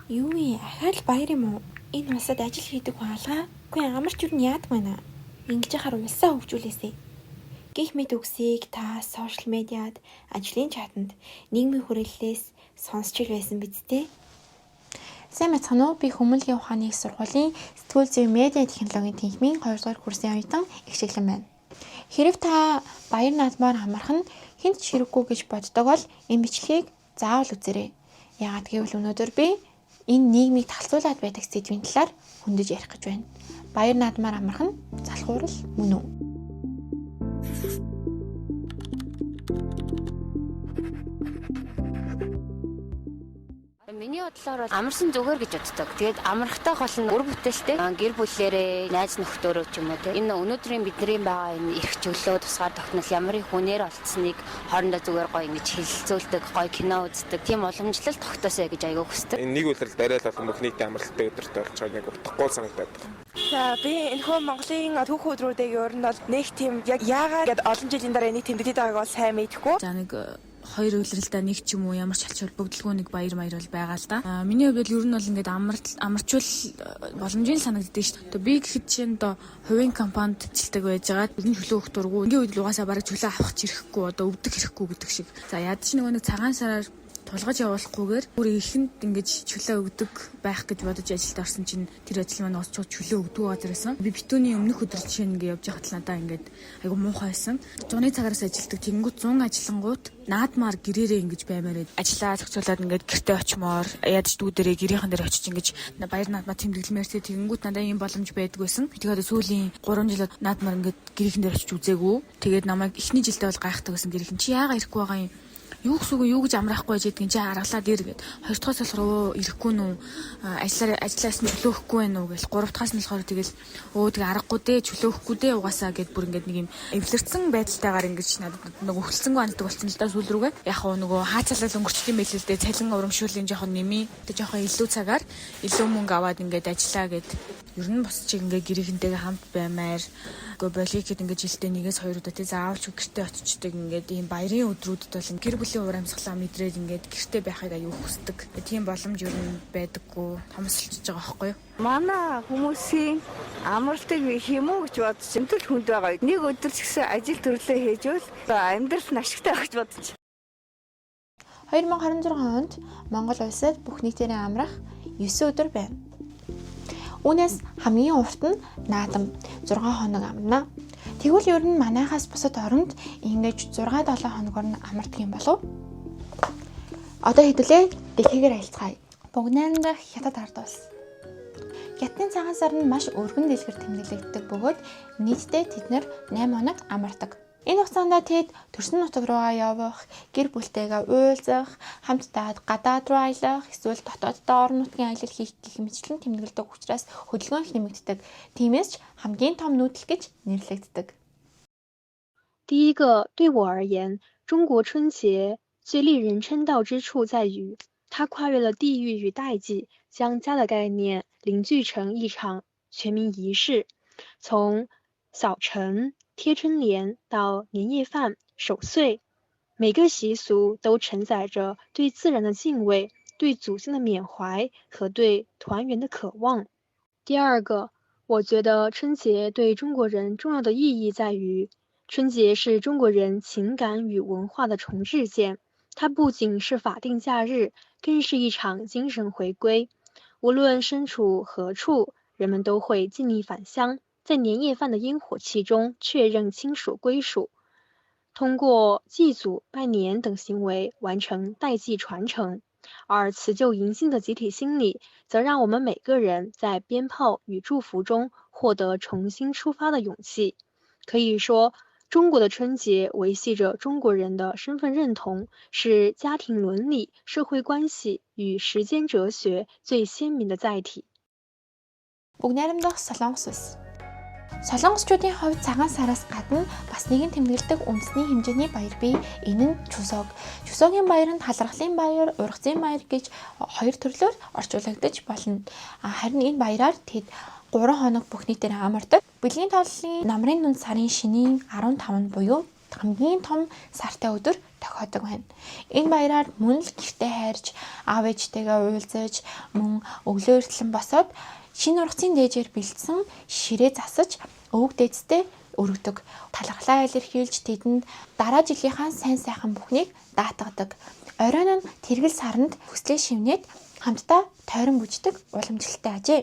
Юу вэ? Ахаал баяр юм уу? Энэ улсад ажил хийдэг хүн алгаа. Үгүй амарч юу яадаг байна. Ингэж яхаар улсаа хөгжүүлээсэй. Гэх мэт үгсийг та сошиал медиад, ажлын чатанд, нийгмийн хүрээллээс сонсч ил байсан биз дээ? Сайн мэцхан уу? Би Хүмүүнлэгийн ухааны их сургуулийн сэтгүүл зүйн медиа технологийн тэнхимийн 2 дугаар курсын оюутан Игшиглэн байна. Хэрв та баяр наадмаар амархан хинт ч хэрэггүй гэж боддог бол энэ бичлэгийг заавал үзээрэй. Яагаад гэвэл өнөөдөр би энэ нийгмийг талцуулаад байдаг сэдвийн талаар хөндөж ярих гэж байна. Баяр наадмаар амархан залхуурал мөн үү? Миний бодлоор бол амарсан зүгээр гэж боддог. Тэгээд амархтай гол нь үр бүтээлтэй гэр бүлээрээ, найз нөхдөөрөө ч юм уу те. Энэ өнөөдрийн бидний байгаа энэ эрх чөлөө тусгаар тогтнол ямар их хүнээр олдсныг хоорондоо зүгээр гоё ингэж хэлэлцүүлдэг, гоё кино үздэг. Тийм уламжлал тогтоосоо гэж аягүй хүсдэг. Энэ нэг үлрэл барайл болон бүх нийтийн амралттай өдөртөө болж байгааг нэг утгагүй санагдаад. За би энэхүү Монголын түүх өдрүүдийн өрөнд бол нэг тийм яг яагаад гэд олон жилийн дараа нэг тэмдэглэдэг байгааг бол сайн мэдэхгүй. За нэг хоёр үйлрэлдээ нэг ч юм уу ямар ч ачаал бүгдлгүй нэг баяр бол байгаа л да. Миний хувьд бол ер нь бол ингээд амарчвал боломжийн санагддаг шүү дээ. Би гэхэд чинь одоо хувийн компанид ажилтдаг байж байгаа. Бидний чөлөө өгөх дурггүй. Ингээ үед л угаасаа бараг чөлөө авах ч ирэхгүй одоо өвдөх ирэхгүй гэдэг шиг. За яад ч нөгөө нэг цагаан сараар тулгаж явуулахгүйгээр бүр ихэнд ингэж чөлөө өгдөг байх гэж бодож ажилд орсон чинь тэр ажил маань уусч чөлөө өгдөг газар байсан. Би битүүний өмнөх өдөр жишээ ингээ явж байхад л надаа ингээд айгу муухай байсан. Зуны цагаараас ажилдаг тэгэнгүүт 100 ажилангууд наадмаар гэрээрээ ингэж баймаар ажиллаа зохицуулаад ингээд гэртээ очимоор ядч дүүдэрээ гэрийнхэн дээр очиж ингэж баяр наадмаа тэмдэглэмээрсээ тэгэнгүүт надаа ийм боломж байдаг байсан. Би тэгээд сүүлийн 3 жилд наадмаар ингээд гэрийнхэн дээр очиж үзээгүй. Тэгээд намайг эхний жилдээ бол гайхдаг байсан гэрийнхэн чи яагаад ирэхгүй байгаа юм? Юу гэсэн үг юу гэж амраахгүй байж гэдгийг чи аргалаад ир гэд. Хоёр дахьаас болохоор ирэхгүй нүү ажиллаас нь чөлөөхгүй байх уу гэл. Гурав дахьаас нь болохоор тэгэл тэгээ аргагүй дээ чөлөөхгүй дээ угаасаа гэд бүр ингээд нэг юм эвлэрсэн байдалтайгаар ингэж надад нэг өхөлцөнгөө ханддаг болсон л да сүүл рүүгээ. Яг хоо нөгөө хаацалал өнгөрчдөг юм байл л дээ. Цалин урамшуулын жоохон нэмий. Тэг жоохон илүү цагаар илүү мөнгө аваад ингээд ажиллаа гэд. Ер нь бос чиг ингээд гэрийнхэнтэйгээ хамт баймаар гоо болигэд ингээд жилдээ нэгээс 2 удаа тий заавалч гэртээ очичдаг ингээд ийм баярын өдрүүдэд бол гэр бүлийн урамсгалаа мэдрээд ингээд гэртээ байхыг аюу хүсдэг. Тийм боломж ер нь байдаггүй томсолж байгаа байхгүй юу? Манай хүмүүсийн амралтыг их юм уу гэж бодож өнтөл хүнд байгаа. Нэг өдөр ч гэсэн ажил төрлөө хийжвэл амьдрал нь ашигтай байх гэж бодож. 2026 онд Монгол улсад бүх нийтээрээ амрах 9 өдөр байна. Үүнээс хамгийн урт нь наадам 6 хоног амрна. Тэгвэл ер нь манайхаас бусад оронд ингэж 6-7 хоногор нь амардаг юм болов? Одоо хэдүүлээ дэлхийгээр айлцгаая. Бүгд найрамдах хятад ард улс. Хятадын цагаан сар нь маш өргөн дэлгэр тэмдэглэгддэг бөгөөд нийтдээ тэд нэр 8 хоног амардаг. Энэ хугацаанд тэд төрсөн нутаг руугаа явах, гэр бүлтэйгээ уулзах, хамтдаа гадаад руу аялах, эсвэл дотооддоо орон нутгийн аялал хийх гэх мэтчлэн тэмдэглэдэг учраас хөдөлгөөн их нэмэгддэг. Тиймээс ч хамгийн том нүүдэл гэж нэрлэгддэг. 第一个，对我而言，中国春节最令人称道之处在于，它跨越了地域与代际，将家的概念凝聚成一场全民仪式。从扫尘、贴春联到年夜饭、守岁，每个习俗都承载着对自然的敬畏、对祖先的缅怀和对团圆的渴望。第二个，我觉得春节对中国人重要的意义在于，春节是中国人情感与文化的重置键，它不仅是法定假日，更是一场精神回归。无论身处何处，人们都会尽力返乡，在年夜饭的烟火气中确认亲属归属，通过祭祖、拜年等行为完成代际传承。而辞旧迎新的集体心理，则让我们每个人在鞭炮与祝福中获得重新出发的勇气。可以说，中国的春节维系着中国人的身份认同，是家庭伦理、社会关系与时间哲学最鲜明的载体。 Бүгд найрамдах Солонгос улс. Солонгосчуудын хувьд цагаан сараас гадна бас нэгэн тэмдэглэдэг үндэсний хэмжээний баяр бий. Энэ нь Чусок. Чусогийн баяр нь талархлын баяр, ургацын баяр гэж хоёр төрлөөр орчуулагдаж болно. Харин энэ баяраар тэд 3 хоног бүх нийтээр амардаг. Бэлгийн тооллын намрын дунд сарын шинийн 15 нь буюу хамгийн том сартай өдөр тохиодог байна. Энэ баяраар мөн л гэртээ хайрж, аав ээжтэйгээ уулзаж, мөн өглөө эртлэн босоод шинэ ургацын дээжээр бэлдсэн ширээ засаж өвөг дээдстэй өргөдөг. Талархлаа илэрхийлж тэдэнд дараа жилийнхаа сайн сайхан бүхнийг даатгадаг. Оройн нь тэргэл саранд хүслээ шивнээд хамтдаа тойрон бүждэг уламжлалтай ажээ.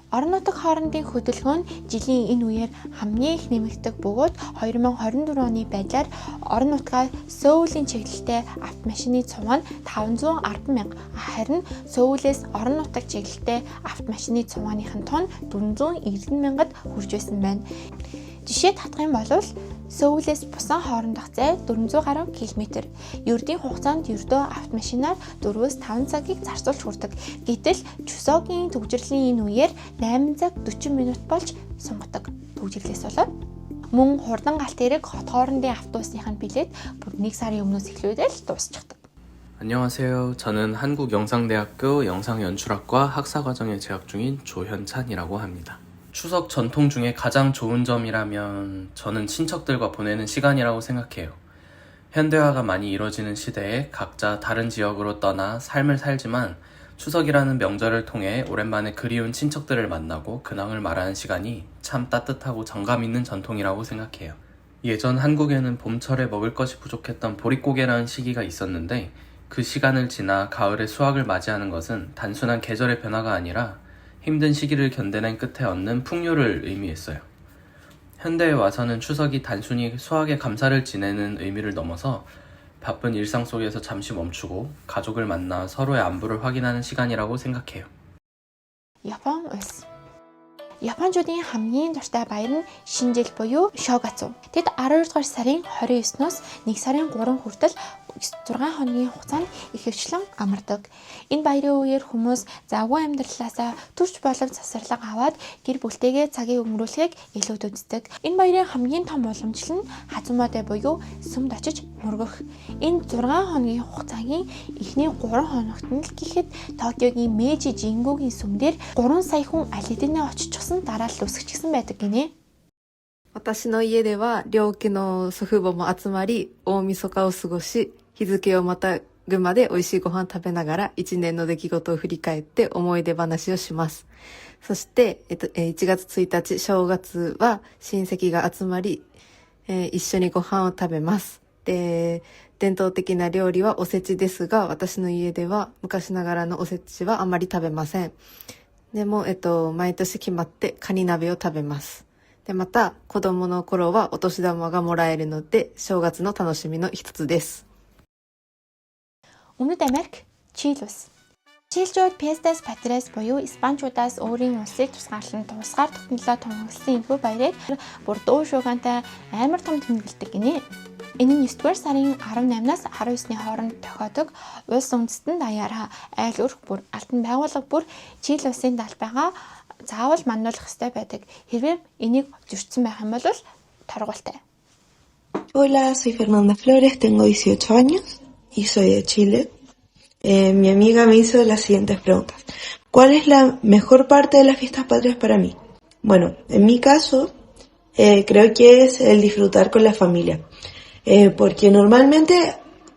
Орон нутаг хоорондын хөдөлгөөн нь жилийн энэ үеэр хамгийн их нэмэгдэх бөгөөд 2024 оны байдлаар орон нутгаа Сөүлийн чиглэлтэй автомашины цуваа нь 510 мянга, харин Сөүлээс орон нутаг чиглэлтэй автомашины цувааныхын тоо нь 490 мянгад хүрч байсан байна. Жишээ татах юм бол Сөүлээс бусан хоорондох зай 400 гаруй км. Ердийн хугацаанд ердөө автомашинаар 4-5 цагийг зарцуулж хүрдэг. Гэтэл Чусогийн төвжирлийн энэ үеэр 8 цаг 40 минут болж сунгадаг. Төвжирлээс болоод мөн хурдан галт хэрэг хот хоорондын автобусныхын билет бүр 1 сарын өмнөөс эхлүүлээд дуусчихдаг. 안녕하세요. 저는 한국영상대학교 영상연출학과 학사과정에 재학 중인 조현찬이라고 합니다. 추석 전통 중에 가장 좋은 점이라면 저는 친척들과 보내는 시간이라고 생각해요. 현대화가 많이 이루어지는 시대에 각자 다른 지역으로 떠나 삶을 살지만 추석이라는 명절을 통해 오랜만에 그리운 친척들을 만나고 근황을 말하는 시간이 참 따뜻하고 정감 있는 전통이라고 생각해요. 예전 한국에는 봄철에 먹을 것이 부족했던 보릿고개라는 시기가 있었는데 그 시간을 지나 가을에 수확을 맞이하는 것은 단순한 계절의 변화가 아니라 힘든 시기를 견뎌낸 끝에 얻는 풍요를 의미했어요. 현대에 와서는 추석이 단순히 수확에 감사를 지내는 의미를 넘어서 바쁜 일상 속에서 잠시 멈추고 가족을 만나 서로의 안부를 확인하는 시간이라고 생각해요. Япон улс. Япончуудын хамгийн дуртай баяр нь шинэ жил буюу Шогацу. Тэд 12 дугаар сарын 29-ноос 1 сарын 3 хүртэл 6 хоногийн хугацаанд ихэвчлэн амардаг. Энэ баярын үеэр хүмүүс завгүй амьдралаасаа төрч болов засварлага аваад гэр бүлтэйгээ цагийг өнгөрүүлэхийг илүүд үздэг. Энэ баярын хамгийн том уламжлал нь хазуматай буюу сүмд очиж мөргөх. Энэ 6 хоногийн хугацаагийн эхний 3 хоногт нь л гэхэд Токиогийн Мэйжи Жингүүгийн сүмдэр 3 сая хүн аль хэдийнэ очижсэн дараа л үсгчихсэн байдаг гинэ. 私の家では両家の祖父母も集まり大晦日を過ごし日付をまたぐまで美味しいご飯食べながら一年の出来事を振り返って思い出話をします。そして、1月1日正月は親戚が集まり、一緒にご飯を食べます。で、伝統的な料理はおせちですが、私の家では昔ながらのおせちはあまり食べません。でも、毎年決まってカニ鍋を食べます。で、また子供の頃はお年玉がもらえるので正月の楽しみの一つです。Өмнөд Америк, Чили улс. Чилчүүд Пестас Патрес буюу Испанчуудаас өөрийн улсыг тусгаарлан тусгаар тогтнолоо тунхагласан энэхүү баярыг бүр дуу шуугантай амар том тэмдэглэдэг гинэ. Энэ нь 9-р сарын 18-наас 19-ны хооронд тохиодог улс үндэстэн даяараа айл өрх бүр алтан байгууллага бүр Чили улсын далбайгаа заавал мануулах ёстой байдаг. Хэрвээ энийг зөрчсөн байх юм бол торгуултай. Hola, soy Fernanda Flores, tengo 18 años y soy de Chile. Mi amiga me hizo las siguientes preguntas. ¿Cuál es la mejor parte de las fiestas patrias para mí? Bueno, en mi caso, creo que es el disfrutar con la familia. Porque normalmente,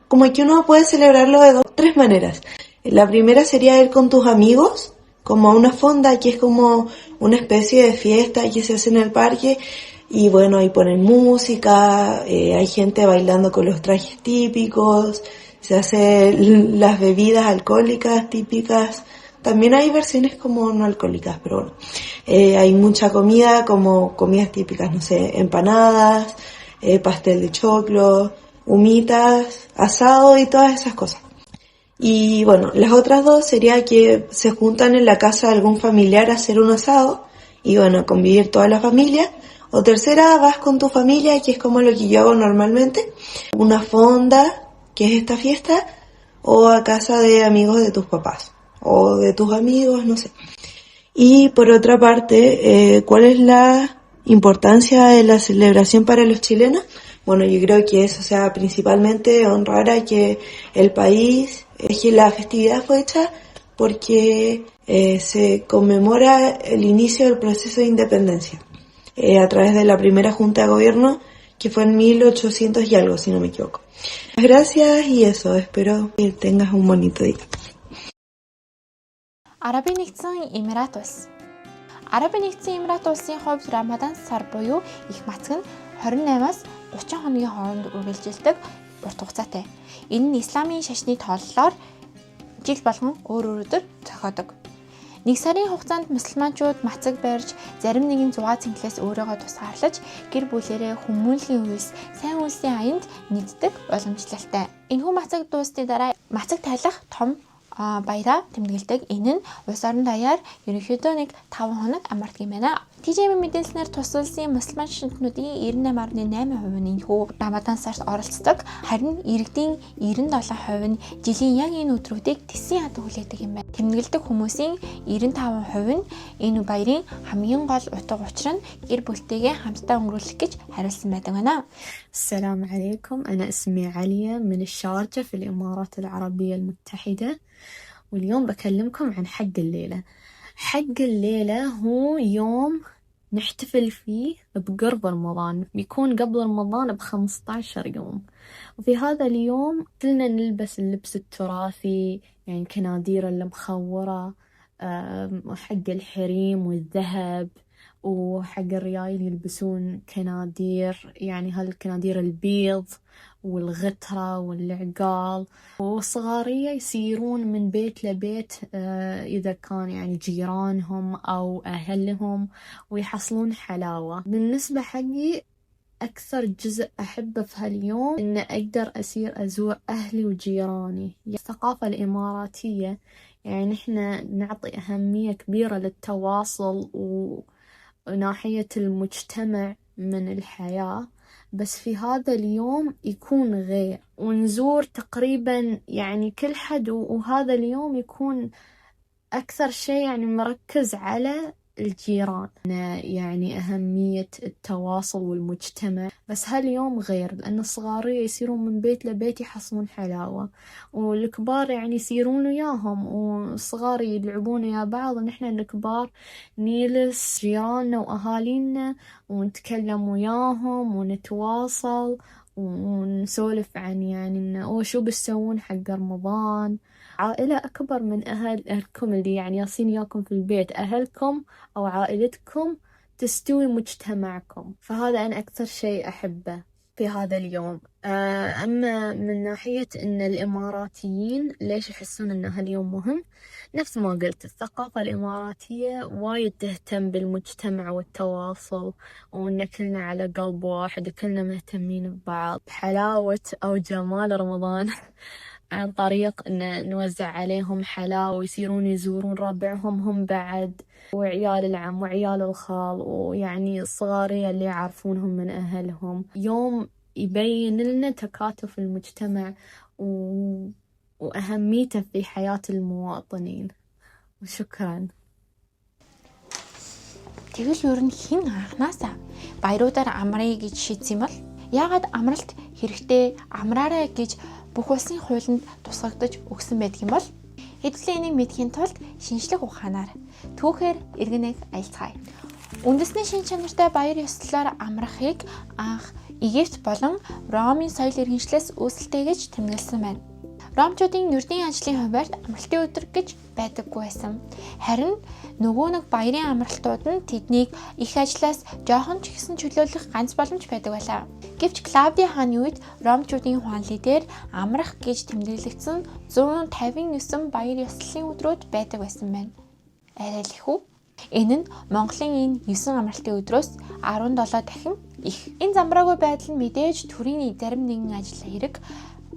como que uno puede celebrarlo de 3 maneras. La primera sería ir con tus amigos, como a una fonda, que es como una especie de fiesta que se hace en el parque. Y bueno, ahí ponen música, hay gente bailando con los trajes típicos, se hacen las bebidas alcohólicas típicas. También hay versiones como no alcohólicas, pero bueno. Hay mucha comida, como comidas típicas, no sé, empanadas, pastel de choclo, humitas, asado y todas esas cosas. Y bueno, las otras 2 sería que se juntan en la casa de algún familiar a hacer un asado y bueno, convivir toda la familia. O tercera, vas con tu familia, que es como lo que yo hago normalmente, una fonda, que es esta fiesta, o a casa de amigos de tus papás, o de tus amigos, no sé. Y por otra parte, ¿cuál es la importancia de la celebración para los chilenos? Bueno, yo creo que es, principalmente honrar a que el país, es que la festividad fue hecha porque se conmemora el inicio del proceso de independencia. A través de la primera junta de gobierno, que fue en 1800 y algo, si no me equivoco. Gracias y eso, espero que tengas un bonito día. Арабын нэгдсэн Эмират улс. Арабын нэгдсэн Эмират улсын хувьд Рамадан сар буюу их мацаг нь 28-аас 30 хоногийн хооронд үргэлжилдэг урт хугацаатай. Энэ нь исламын шашны тооллоор жил болгон өөр өдөр зохиодог. Нэг сарын хугацаанд мусульманчууд мацаг барьж зарим нэгэн зугаа цэнгэлээс өөрийгөө тусгаарлаж гэр бүлээрээ хүмүүнлэгийн үйлс, сайн үйлсийн аянд нийцдэг уламжлалтай. Энэхүү мацаг дуусны дараа мацаг тайлах том баяраа тэмдэглэдэг. Энэ нь улс орон даяар ерөнхийдөө нэг 5 хоног амардаг юм байна. TGM мэдээлснээр тус улсын мусульман шинжтнүүдийн 98.8% нь энэхүү Рамадан сард оролцдог. Харин иргэдийн 97% нь жилийн яг энэ өдрүүдийг тэсийн хад хүлээдэг юм байна. Тэмдэглэдэг хүмүүсийн 95% нь энэ баярын хамгийн гол утга учир нь гэр бүлтэйгээ хамтдаа өнгөрүүлэх гэж хариулсан байдаг байна. السلام عليكم أنا اسمي عليا من الشارجة في الإمارات العربية المتحدة واليوم بكلمكم عن حق الليلة. حق الليلة هو يوم نحتفل فيه بقرب رمضان، بيكون قبل رمضان ب15 يوم، وفي هذا اليوم كلنا نلبس اللبس التراثي، يعني الكنادير المخورة، حق الحريم والذهب، وحق الريايل يلبسون كنادير، يعني هالكنادير البيض والغترة والعقال، والصغارية يسيرون من بيت لبيت إذا كان يعني جيرانهم أو أهلهم ويحصلون حلاوة. بالنسبة حقي أكثر جزء أحبه في هاليوم إن أقدر أسير أزور أهلي وجيراني. الثقافة الإماراتية يعني إحنا نعطي أهمية كبيرة للتواصل وناحية المجتمع من الحياة، بس في هذا اليوم يكون غير، ونزور تقريبا يعني كل حد، وهذا اليوم يكون أكثر شيء يعني مركز على الجيران، يعني أهمية التواصل والمجتمع. بس هاليوم غير، لأن الصغارية يسيرون من بيت لبيت يحصلون حلاوة، والكبار يعني يسيرون وياهم، والصغار يلعبون ويا بعض، ونحن الكبار نجلس جيراننا وأهالينا ونتكلم وياهم ونتواصل ونسولف عن يعني إنه شو بتسوون حق رمضان. عائلة أكبر من أهلكم اللي يعني ياسين ياكم في البيت، أهلكم أو عائلتكم تستوي مجتمعكم، فهذا أنا أكثر شيء أحبه في هذا اليوم. أما من ناحية إن الإماراتيين ليش يحسون إن هاليوم مهم، نفس ما قلت الثقافة الإماراتية وايد تهتم بالمجتمع والتواصل، وإن كلنا على قلب واحد وكلنا مهتمين ببعض. حلاوة أو جمال رمضان عن طريق إن نوزع عليهم حلاوة ويصيرون يزورون ربعهم هم بعد، وعيال العم وعيال الخال، ويعني الصغارية اللي يعرفونهم من أهلهم. يوم يبين لنا تكاتف المجتمع وأهميته في حياة المواطنين. وشكرا. Тэгвэл ер нь хэн анханасаа баяруудаар амрая гэж шийдсэн юм бол яагаад амралт хэрэгтэй амраарай гэж бүх улсын хуулинд тусгагдаж өгсөн байдаг юм бол хэдүүлээ энийг мэдхийн тулд шинжлэх ухаанаар түүхээр иргэнэг айлцгаая. Үндэсний шин чанартай баяр ёслолоор амрахыг анх Египт болон Ромын соёл иргэншлээс үүсэлтэйгэж тэмдэглэсэн байна. Ромчуудын ердийн ажлын хуваарьд амралтын өдөр гэж байдаггүй байсан. Харин нөгөө нэг баярын амралтууд нь тэднийг их ажлаас жоохон ч ихсэн чөлөөлөх ганц боломж байдаг байлаа. Гэвч Клавди хааны үед Ромчуудын хуанлын дээр амрах гэж тэмдэглэгдсэн 159 баяр ёслолын өдрүүд байдаг байсан байна. Арай л их үү? Энэ нь Монголын энэ 9 амралтын өдрөөс 17 дахин их. Энэ замбраагүй байдал нь мэдээж төрийн зарим нэгэн ажил хэрэг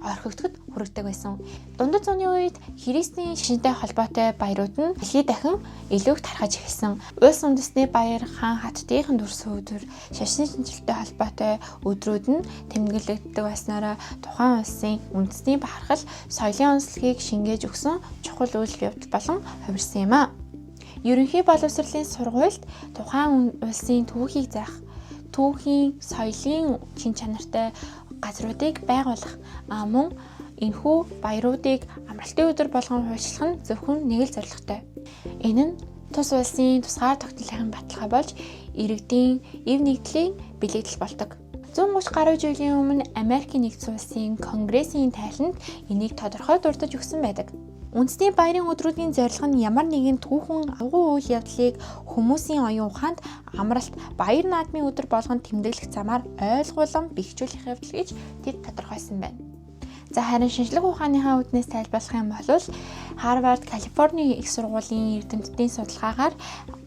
орхигдоход хүргэдэг байсан. Дундад зууны үед Христийн шинжтэй холбоотой баярууд нь дэлхийд дахин илүү их тархаж эхэлсэн. Улс үндэстний баяр, хаан хаттын дүрсэн өдөр, шашны шинжилтэй холбоотой өдрүүд нь тэмдэглэгддэг байснараа тухайн улсын үндэсний бахархал, соёлын онцлогийг шингээж өгсөн чухал үйл явдал болон хувирсан юм а. Ерөнхий боловсролын сургуульд тухайн улсын түүхийг заах, түүхийн соёлын чин чанартай газруудыг байгуулах мөн энэхүү баяруудыг амралтын өдөр болгон хуульчлах нь зөвхөн нэг л зорилготой. Энэ нь тус улсын тусгаар тогтнолын баталгаа болж иргэдийн эв нэгдлийн бэлэгдэл болдог. 130 гаруй жилийн өмнө Америкийн нэгдсэн улсын Конгрессийн тайланд энийг тодорхой дурдж өгсөн байдаг. Үндэсний баярын өдрүүдийн зорилго нь ямар нэгэн түүхэн агуу үйл явдлыг хүмүүсийн оюун ухаанд амралт баяр наадмын өдөр болгон тэмдэглэх замаар ойлгуулан бэхжүүлэх явдал гэж тэд тодорхойлсон байна. За харин шинжлэх ухааныхаа үүднээс тайлбарлах юм бол Харвард, Калифорни их сургуулийн эрдэмтдийн судалгаагаар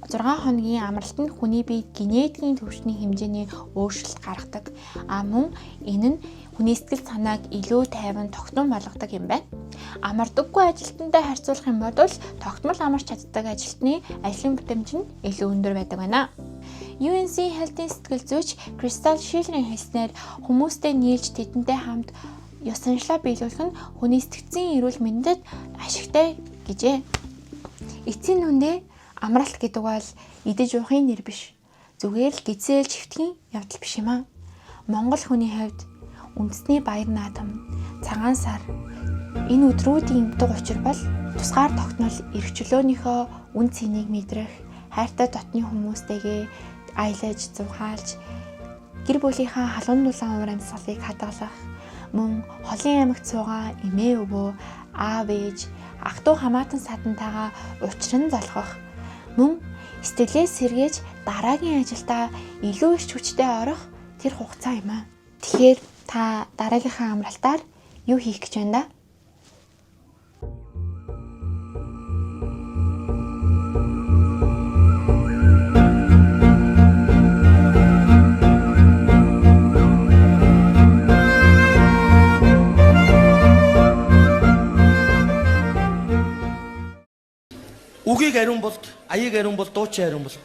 6 хоногийн амралт нь хүний биед генетикийн түвшний хэмжээний өөрчлөлт гаргадаг. Мөн энэ нь хүний сэтгэл санааг илүү тайван тогтмол болгодог юм байна. Амардаггүй ажилтнтай харьцуулах юм бол тогтмол амарч чаддаг ажилтны ажлын бүтээмж нь илүү өндөр байдаг байна. UNC Health-ийн сэтгэл зүйч Кристал Шиллерийн хэлснээр хүмүүстэй нийлж тэдэнтэй хамт ёс заншлаа биелүүлэх нь хүний сэтгцийн эрүүл мэндэд ашигтай гэжээ. Эцсийн нүндээ амралт гэдэг бол идэж уухын нэр биш. Зүгээр л гизээл чивтгэн явдал биш юм аа. Монгол хүний хувьд үндэсний баяр наадам, цагаан сар энэ өдрүүдийн дуг учир бол тусгаар тогтнол эрх чөлөөнийхөө үн цэнийг мэдрэх, хайртай дотны хүмүүстэйгээ аялаж, зугаалж, гэр бүлийнхаа халуун дулаан уур амьсгалыг хадгалах, мөн холын аймагт суугаа эмээ өвөө, аав ээж, ах トゥ хамаатан садантайгаа учран залхах, мөн сэтгэлээ сэргээж дараагийн ажилдаа илүү их хүчтэй орох тэр хугацаа юм аа. Тэгэхээр та дараагийнхаа амралтаар юу хийх гэж байна да? Үгийг ариун болт, аяыг ариун болт, дуучин ариун болт.